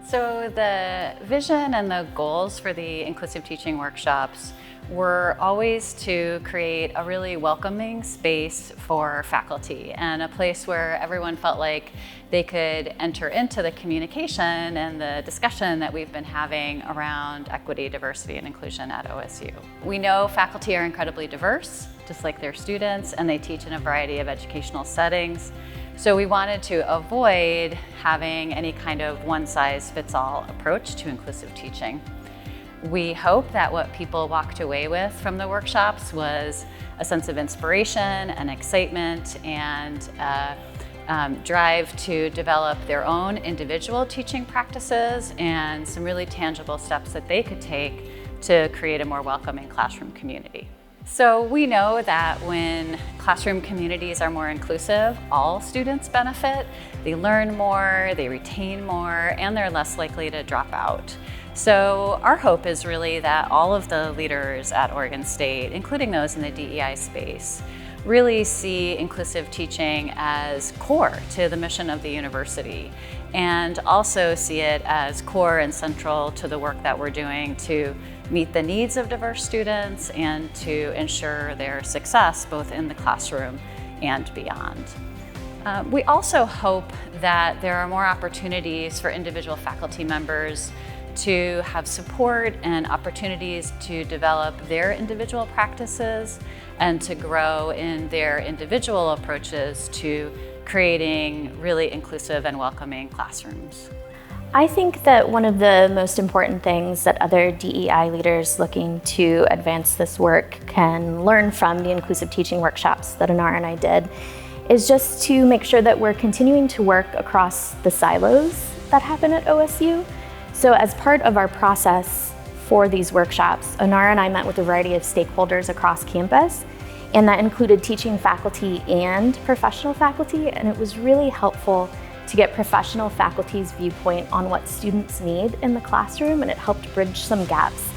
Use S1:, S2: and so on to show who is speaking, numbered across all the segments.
S1: So the vision and the goals for the inclusive teaching workshops were always to create a really welcoming space for faculty and a place where everyone felt like they could enter into the communication and the discussion that we've been having around equity, diversity, and inclusion at OSU. We know faculty are incredibly diverse, just like their students, and they teach in a variety of educational settings. So we wanted to avoid having any kind of one-size-fits-all approach to inclusive teaching. We hope that what people walked away with from the workshops was a sense of inspiration and excitement and drive to develop their own individual teaching practices and some really tangible steps that they could take to create a more welcoming classroom community. So we know that when classroom communities are more inclusive, all students benefit. They learn more, they retain more, and they're less likely to drop out. So our hope is really that all of the leaders at Oregon State, including those in the DEI space, really see inclusive teaching as core to the mission of the university, and also see it as core and central to the work that we're doing to meet the needs of diverse students and to ensure their success both in the classroom and beyond. We also hope that there are more opportunities for individual faculty members to have support and opportunities to develop their individual practices and to grow in their individual approaches to creating really inclusive and welcoming classrooms.
S2: I think that one of the most important things that other DEI leaders looking to advance this work can learn from the inclusive teaching workshops that Inara and I did is just to make sure that we're continuing to work across the silos that happen at OSU. So as part of our process for these workshops, Inara and I met with a variety of stakeholders across campus, and that included teaching faculty and professional faculty, and it was really helpful to get professional faculty's viewpoint on what students need in the classroom, and it helped bridge some gaps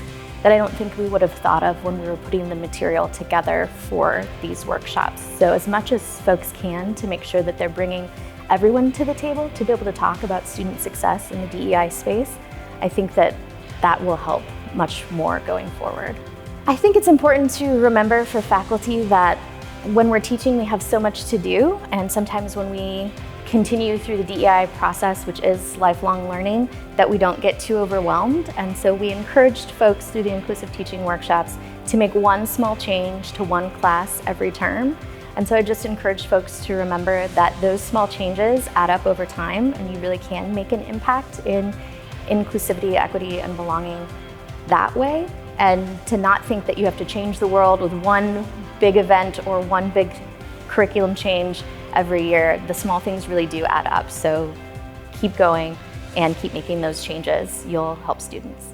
S2: that I don't think we would have thought of when we were putting the material together for these workshops. So as much as folks can to make sure that they're bringing everyone to the table to be able to talk about student success in the DEI space, I think that that will help much more going forward. I think it's important to remember for faculty that when we're teaching, we have so much to do, and sometimes when we continue through the DEI process, which is lifelong learning, that we don't get too overwhelmed. And so we encouraged folks through the inclusive teaching workshops to make one small change to one class every term. And so I just encourage folks to remember that those small changes add up over time, and you really can make an impact in inclusivity, equity, and belonging that way. And to not think that you have to change the world with one big event or one big curriculum change every year. The small things really do add up. So keep going and keep making those changes. You'll help students.